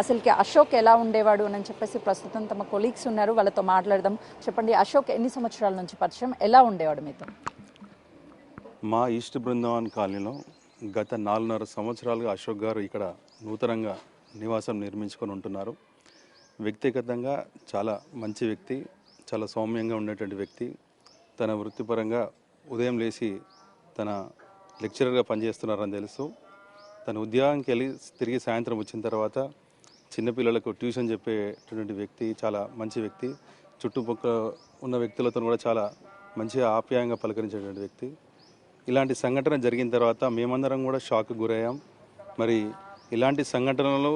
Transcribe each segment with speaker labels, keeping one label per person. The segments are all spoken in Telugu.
Speaker 1: అసలుకి అశోక్ ఎలా ఉండేవాడు అని చెప్పేసి ప్రస్తుతం తమ కొలీగ్స్ ఉన్నారు, వాళ్ళతో మాట్లాడదాం. చెప్పండి, అశోక్ ఎన్ని సంవత్సరాల నుంచి పరిచయం, ఎలా ఉండేవాడు మీతో?
Speaker 2: మా ఈస్ట్ బృందావన్ కాలనీలో గత 4.5 సంవత్సరాలుగా అశోక్ గారు ఇక్కడ నూతనంగా నివాసం నిర్మించుకొని ఉంటున్నారు. వ్యక్తిగతంగా చాలా మంచి వ్యక్తి, చాలా సౌమ్యంగా ఉండేటువంటి వ్యక్తి. తన వృత్తిపరంగా ఉదయం లేచి తన లెక్చరర్గా పనిచేస్తున్నారని తెలుసు. తన ఉద్యోగానికి వెళ్ళి తిరిగి సాయంత్రం వచ్చిన తర్వాత చిన్నపిల్లలకు ట్యూషన్ చెప్పేటువంటి వ్యక్తి, చాలా మంచి వ్యక్తి. చుట్టుపక్కల ఉన్న వ్యక్తులతో కూడా చాలా మంచిగా ఆప్యాయంగా పలకరించేటువంటి వ్యక్తి. ఇలాంటి సంఘటన జరిగిన తర్వాత మేమందరం కూడా షాక్కి గురయ్యాం. మరి ఇలాంటి సంఘటనలు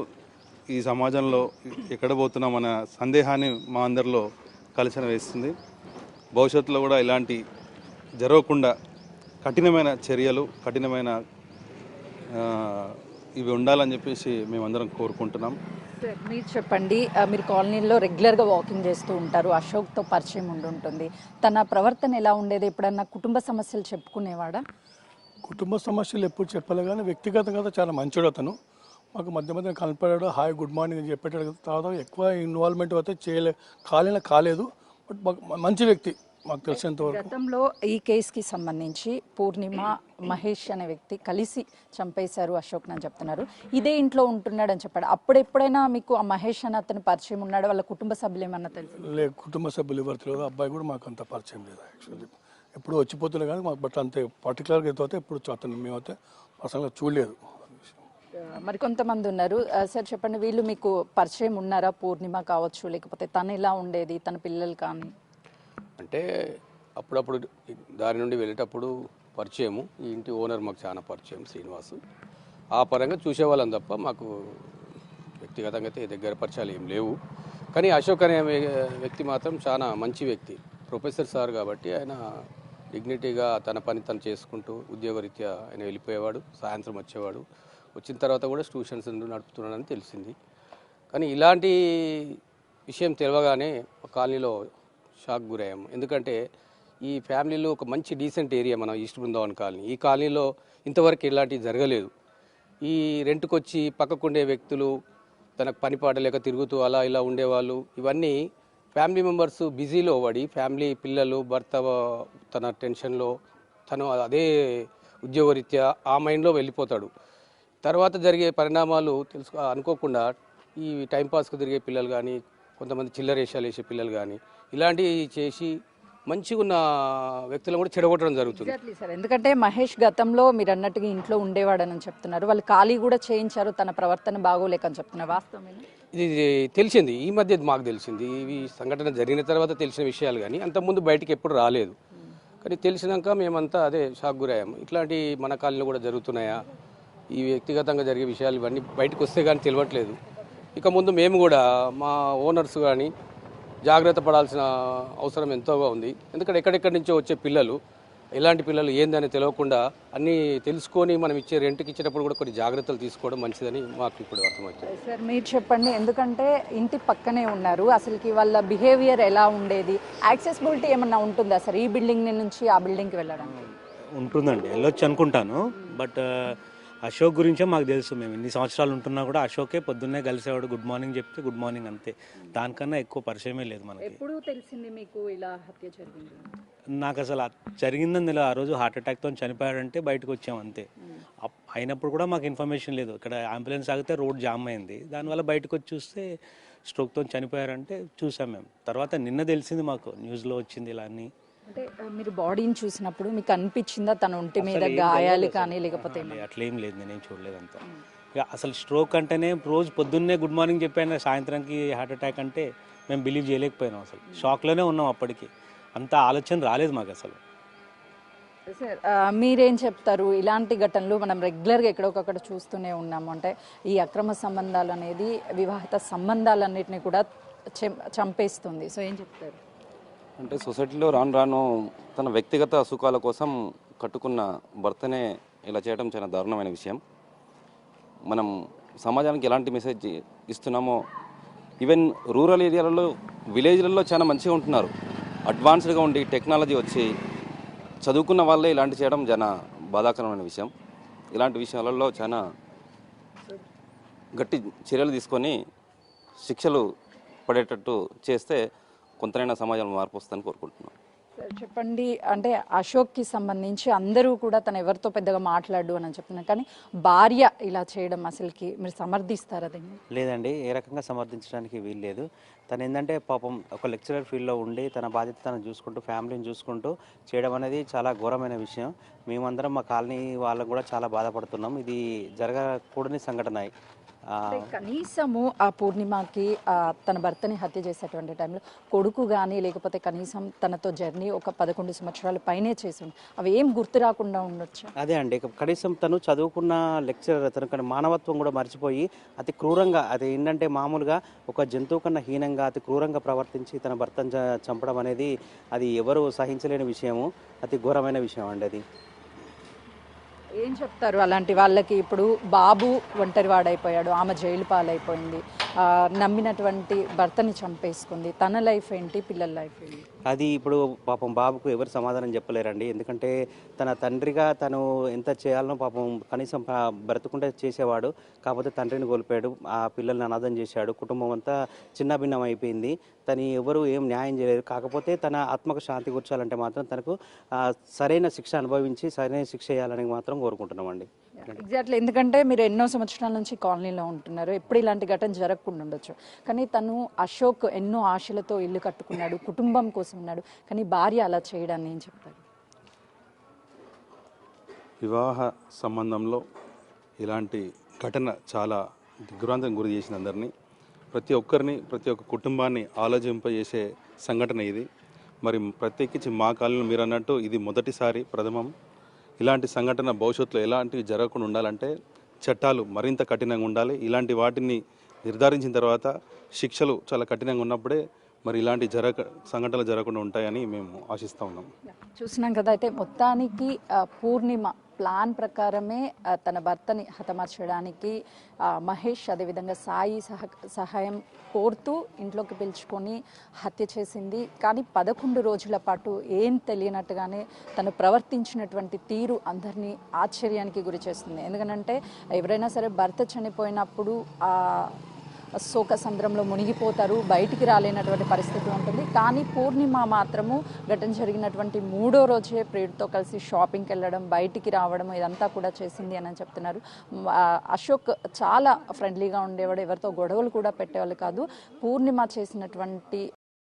Speaker 2: ఈ సమాజంలో ఎక్కడ పోతున్నామన్న సందేహాన్ని మా అందరిలో కలిసిన వేస్తుంది. భవిష్యత్తులో కూడా ఇలాంటి జరగకుండా కఠినమైన చర్యలు, కఠినమైన ఇవి ఉండాలని చెప్పేసి మేమందరం కోరుకుంటున్నాం.
Speaker 1: సార్, మీరు చెప్పండి, మీరు కాలనీలో రెగ్యులర్గా వాకింగ్ చేస్తూ ఉంటారు, అశోక్తో పరిచయం ఉంటుంది. తన ప్రవర్తన ఎలా ఉండేది? ఎప్పుడన్నా కుటుంబ సమస్యలు చెప్పుకునేవాడా?
Speaker 3: కుటుంబ సమస్యలు ఎప్పుడు చెప్పలే, కానీ వ్యక్తిగతంగా చాలా మంచోడు అతను. మాకు మధ్య మధ్య కనపడాడు, హాయ్ గుడ్ మార్నింగ్ అని చెప్పేటాడు. తర్వాత ఎక్కువ ఇన్వాల్వ్మెంట్ అయితే కాలేదు. బట్ మంచి వ్యక్తి మాకు తెలిసినంత వరకు.
Speaker 1: గతంలో ఈ కేసుకి సంబంధించి పూర్ణిమ, మహేష్ అనే వ్యక్తి కలిసి చంపేశారు అశోక్ అని చెప్తున్నారు. ఇదే ఇంట్లో ఉంటున్నాడు అని చెప్పాడు. అప్పుడెప్పుడైనా మీకు ఆ మహేష్ అని అతను పరిచయం ఉన్నాడు? వాళ్ళ కుటుంబ సభ్యులు ఏమన్నా తెలుసు?
Speaker 3: లేదు, కుటుంబ సభ్యులు ఎవరు తెలియదు. అబ్బాయి కూడా మాకు అంత పరిచయం లేదు. యాక్చువల్లీ ఎప్పుడు వచ్చిపోతున్నాయి కానీ మాకు బట్ అంతే పర్టికులర్గా అయితే ఎప్పుడు అతను మేమైతే పర్సనల్గా చూడలేదు.
Speaker 1: మరి కొంతమంది ఉన్నారు. సార్ చెప్పండి, వీళ్ళు మీకు పరిచయం ఉన్నారా? పూర్ణిమ కావచ్చు, లేకపోతే తను ఎలా ఉండేది, తన పిల్లలు కానీ?
Speaker 4: అంటే అప్పుడప్పుడు దారి నుండి వెళ్ళేటప్పుడు పరిచయము. ఈ ఇంటి ఓనర్ మాకు చాలా పరిచయం, శ్రీనివాసు. ఆ పరంగా చూసేవాళ్ళం తప్ప మాకు వ్యక్తిగతంగా అయితే దగ్గర పరిచయాలు ఏం లేవు. కానీ అశోక్ అనే వ్యక్తి మాత్రం చాలా మంచి వ్యక్తి. ప్రొఫెసర్ సార్ కాబట్టి ఆయన డిగ్నిటీగా తన పని తను చేసుకుంటూ ఉద్యోగరీత్యా ఆయన వెళ్ళిపోయేవాడు, సాయంత్రం వచ్చేవాడు. వచ్చిన తర్వాత కూడా ట్యూషన్స్ నడుపుతున్నాడని తెలిసింది. కానీ ఇలాంటి విషయం తెలియగానే కాలనీలో షాక్ గురయ్యాము. ఎందుకంటే ఈ ఫ్యామిలీలో ఒక మంచి డీసెంట్ ఏరియా మన ఈస్ట్ బృందావన్ కాలనీ. ఈ కాలనీలో ఇంతవరకు ఇలాంటివి జరగలేదు. ఈ రెంట్కి వచ్చి పక్కకుండే వ్యక్తులు, తనకు పనిపాట లేక తిరుగుతూ అలా ఇలా ఉండేవాళ్ళు, ఇవన్నీ ఫ్యామిలీ మెంబర్స్ బిజీలో పడి, ఫ్యామిలీ పిల్లలు, భర్త తన టెన్షన్లో తను అదే ఉద్యోగరీత్యా ఆ మైండ్లో వెళ్ళిపోతాడు. తర్వాత జరిగే పరిణామాలు అనుకోకుండా ఈ టైంపాస్కి తిరిగే పిల్లలు కానీ, కొంతమంది చిల్లరేషాలు వేసే పిల్లలు కానీ ఇలాంటివి చేసి మంచిగా ఉన్న వ్యక్తులను కూడా చెడగొట్టడం జరుగుతుంది.
Speaker 1: సార్, ఎందుకంటే మహేష్ గతంలో మీరు అన్నట్టుగా ఇంట్లో ఉండేవాడని చెప్తున్నారు. వాళ్ళు ఖాళీ కూడా చేయించారు, తన ప్రవర్తన బాగోలేకని చెప్తున్నారు. వాస్తవమేనా?
Speaker 4: ఇది తెలిసింది, ఈ మధ్య మాకు తెలిసింది. ఇవి సంఘటన జరిగిన తర్వాత తెలిసిన విషయాలు, కానీ అంతకుముందు బయటికి ఎప్పుడు రాలేదు. కానీ తెలిసినాక మేమంతా అదే షాక్ గురయ్యాము. ఇట్లాంటి మన కాలనీలో కూడా జరుగుతున్నాయా? ఈ వ్యక్తిగతంగా జరిగే విషయాలు ఇవన్నీ బయటకు వస్తే కానీ తెలియట్లేదు. ఇక ముందు మేము కూడా మా ఓనర్స్ కానీ జాగ్రత్త పడాల్సిన అవసరం ఎంతోగా ఉంది. ఎందుకంటే ఎక్కడెక్కడి నుంచో వచ్చే పిల్లలు, ఎలాంటి పిల్లలు ఏందని తెలియకుండా అన్నీ తెలుసుకొని మనం ఇచ్చే రెంట్కి ఇచ్చేటప్పుడు కూడా కొన్ని జాగ్రత్తలు తీసుకోవడం మంచిదని మాకు ఇప్పుడు అర్థమవుతుంది.
Speaker 1: సార్, మీరు చెప్పండి, ఎందుకంటే ఇంటి పక్కనే ఉన్నారు, అసలుకి వాళ్ళ బిహేవియర్ ఎలా ఉండేది? యాక్సెసిబిలిటీ ఏమన్నా ఉంటుందా సార్ ఈ బిల్డింగ్ నుంచి ఆ బిల్డింగ్కి వెళ్ళడానికి?
Speaker 5: ఉంటుందండి, వెళ్ళొచ్చు అనుకుంటాను. బట్ అశోక్ గురించే మాకు తెలుసు. మేము ఇన్ని సంవత్సరాలు ఉంటున్నా కూడా అశోకే పొద్దున్నే కలిసేవాడు, గుడ్ మార్నింగ్ చెప్తే గుడ్ మార్నింగ్, అంతే. దానికన్నా ఎక్కువ పరిచయమే లేదు మనకి.
Speaker 1: ఎప్పుడు తెలిసింది మీకు ఇలా హత్య జరిగింది?
Speaker 5: నాకు అసలు జరిగిందని తెలియదు. ఆ రోజు హార్ట్ అటాక్తో చనిపోయాడంటే బయటకు వచ్చాం, అంతే. అయినప్పుడు కూడా మాకు ఇన్ఫర్మేషన్ లేదు. ఇక్కడ అంబులెన్స్ ఆగితే రోడ్ జామ్ అయింది, దానివల్ల బయటకు వచ్చి చూస్తే స్ట్రోక్తో చనిపోయారంటే చూసాం మేము. తర్వాత నిన్న తెలిసింది మాకు, న్యూస్లో వచ్చింది ఇలా అని.
Speaker 1: అంటే మీరు బాడీని చూసినప్పుడు మీకు అనిపించిందా తన ఒంటి మీద గాయాలు కానీ లేకపోతే?
Speaker 5: అట్లేం లేదు, నేనేం చూడలేదు అంతా. ఇక అసలు స్ట్రోక్ అంటేనే రోజు పొద్దున్నే గుడ్ మార్నింగ్ చెప్పాను, సాయంత్రానికి హార్ట్ అటాక్ అంటే మేము బిలీవ్ చేయలేకపోయినాం. అసలు షాక్లోనే ఉన్నాం. అప్పటికి అంత ఆలోచన రాలేదు మాకు అసలు.
Speaker 1: సార్, మీరేం చెప్తారు? ఇలాంటి ఘటనలు మనం రెగ్యులర్గా ఎక్కడొకక్కడ చూస్తూనే ఉన్నాము. అంటే ఈ అక్రమ సంబంధాలు అనేది వివాహిత సంబంధాలన్నిటిని కూడా చంపేస్తుంది. సో ఏం చెప్తారు?
Speaker 6: అంటే సొసైటీలో రాను తన వ్యక్తిగత సుఖాల కోసం కట్టుకున్న భర్తనే ఇలా చేయడం చాలా దారుణమైన విషయం. మనం సమాజానికి ఎలాంటి మెసేజ్ ఇస్తున్నామో, ఈవెన్ రూరల్ ఏరియాలలో, విలేజ్లలో చాలా మంచిగా ఉంటున్నారు. అడ్వాన్స్డ్గా ఉండి టెక్నాలజీ వచ్చి చదువుకున్న వాళ్ళే ఇలాంటి చేయడం చాలా బాధాకరమైన విషయం. ఇలాంటి విషయాలలో చాలా గట్టి చర్యలు తీసుకొని శిక్షలు పడేటట్టు చేస్తే కొంతైనా సమాజంలో మార్పు వస్తుందని కోరుకుంటున్నాను.
Speaker 1: సార్ చెప్పండి, అంటే అశోక్కి సంబంధించి అందరూ కూడా తను ఎవరితో పెద్దగా మాట్లాడు అని చెప్తున్నారు, కానీ భార్య ఇలా చేయడం అసలుకి మీరు సమర్థిస్తారా దీన్ని?
Speaker 5: లేదండి, ఏ రకంగా సమర్థించడానికి వీలు లేదు. తను ఏంటంటే పాపం ఒక లెక్చరర్ ఫీల్డ్లో ఉండి తన బాధ్యత తను చూసుకుంటూ ఫ్యామిలీని చూసుకుంటూ చేయడం అనేది చాలా ఘోరమైన విషయం. మేమందరం మా కాలనీ వాళ్ళకు కూడా చాలా బాధపడుతున్నాం. ఇది జరగకూడని సంఘటన.
Speaker 1: అంటే కనీసము ఆ పూర్ణిమకి తన భర్తని హత్య చేసేటువంటి టైంలో కొడుకు కానీ లేకపోతే కనీసం తనతో జర్నీ ఒక 11 సంవత్సరాల పైనే చేసి అవి ఏం గుర్తు రాకుండా ఉండొచ్చు.
Speaker 5: అదే అండి, కనీసం తను చదువుకున్న లెక్చరర్, తను కానీ మానవత్వం కూడా మర్చిపోయి అతి క్రూరంగా, అది ఏంటంటే మామూలుగా ఒక జంతువు కన్నా హీనంగా అతి క్రూరంగా ప్రవర్తించి తన భర్తను చంపడం అనేది అది ఎవరు సహించలేని విషయము, అతి ఘోరమైన విషయం అండి అది.
Speaker 1: ఏం చెప్తారు అలాంటి వాళ్ళకి? ఇప్పుడు బాబు ఒంటరివాడైపోయాడు, ఆమె జైలు పాలైపోయింది, నమ్మినటువంటి భర్తని చంపేసుకుంది, తన లైఫ్ ఏంటి, పిల్లల లైఫ్ ఏంటి?
Speaker 5: అది ఇప్పుడు పాపం బాబుకు ఎవరు సమాధానం చెప్పలేరండి. ఎందుకంటే తన తండ్రిగా తను ఎంత చేయాలనో పాపం కనీసం బ్రతుకుంటే చేసేవాడు. కాకపోతే తండ్రిని కోల్పోయాడు, ఆ పిల్లల్ని అనాథం చేశాడు, కుటుంబం అంతా చిన్నభిన్నం అయిపోయింది. తను ఎవరు ఏం న్యాయం చేయలేరు. కాకపోతే తన ఆత్మకు శాంతి కూర్చాలంటే మాత్రం తనకు సరైన శిక్ష అనుభవించి సరైన శిక్ష చేయాలని మాత్రం కోరుకుంటున్నామండి.
Speaker 1: ఎగ్జాక్ట్లీ, ఎందుకంటే మీరు ఎన్నో సంవత్సరాల నుంచి కాలనీలో ఉంటున్నారు, ఎప్పుడు ఇలాంటి ఘటన జరగకుండా ఉండొచ్చు, కానీ తను అశోక్ ఎన్నో ఆశలతో ఇల్లు కట్టుకున్నాడు, కుటుంబం కోసం ఉన్నాడు, కానీ భార్య అలా చేయడాన్ని ఏం చెప్తారు?
Speaker 2: వివాహ సంబంధంలో ఇలాంటి ఘటన చాలా దిగ్భ్రాంతికి గురి చేసిన అందరినీ, ప్రతి ఒక్క కుటుంబాన్ని ఆలోచింపజేసే సంఘటన ఇది. మరి ప్రత్యేకించి మా కాలంలో మీరు అన్నట్టు ఇది మొదటిసారి, ప్రథమం. ఇలాంటి సంఘటన భవిష్యత్తులో ఎలాంటివి జరగకుండా ఉండాలంటే చట్టాలు మరింత కఠినంగా ఉండాలి. ఇలాంటి వాటిని నిర్ధారించిన తర్వాత శిక్షలు చాలా కఠినంగా ఉన్నప్పుడే మరి ఇలాంటి సంఘటనలు జరగకుండా ఉంటాయని మేము ఆశిస్తూ ఉన్నాం.
Speaker 1: చూసినాం కదా, అయితే మొత్తానికి పూర్ణిమ ప్లాన్ ప్రకారమే తన భర్తని హతమార్చడానికి మహేష్ అదేవిధంగా సాయి సహాయం కోరుతూ ఇంట్లోకి పిలుచుకొని హత్య చేసింది. కానీ 11 రోజుల పాటు ఏం తెలియనట్టుగానే తను ప్రవర్తించినటువంటి తీరు అందరినీ ఆశ్చర్యానికి గురి చేస్తుంది. ఎందుకంటే ఎవరైనా సరే భర్త చనిపోయినప్పుడు శోక సంద్రంలో మునిగిపోతారు, బయటికి రాలేనటువంటి పరిస్థితి ఉంటుంది. కానీ పూర్ణిమ మాత్రము ఘటన జరిగినటువంటి 3వ రోజే ప్రియుడితో కలిసి షాపింగ్కి వెళ్ళడం, బయటికి రావడం ఇదంతా కూడా చేసింది అని చెప్తున్నారు. అశోక్ చాలా ఫ్రెండ్లీగా ఉండేవాడు, ఎవరితో గొడవలు కూడా పెట్టేవాళ్ళు కాదు. పూర్ణిమ చేసినటువంటి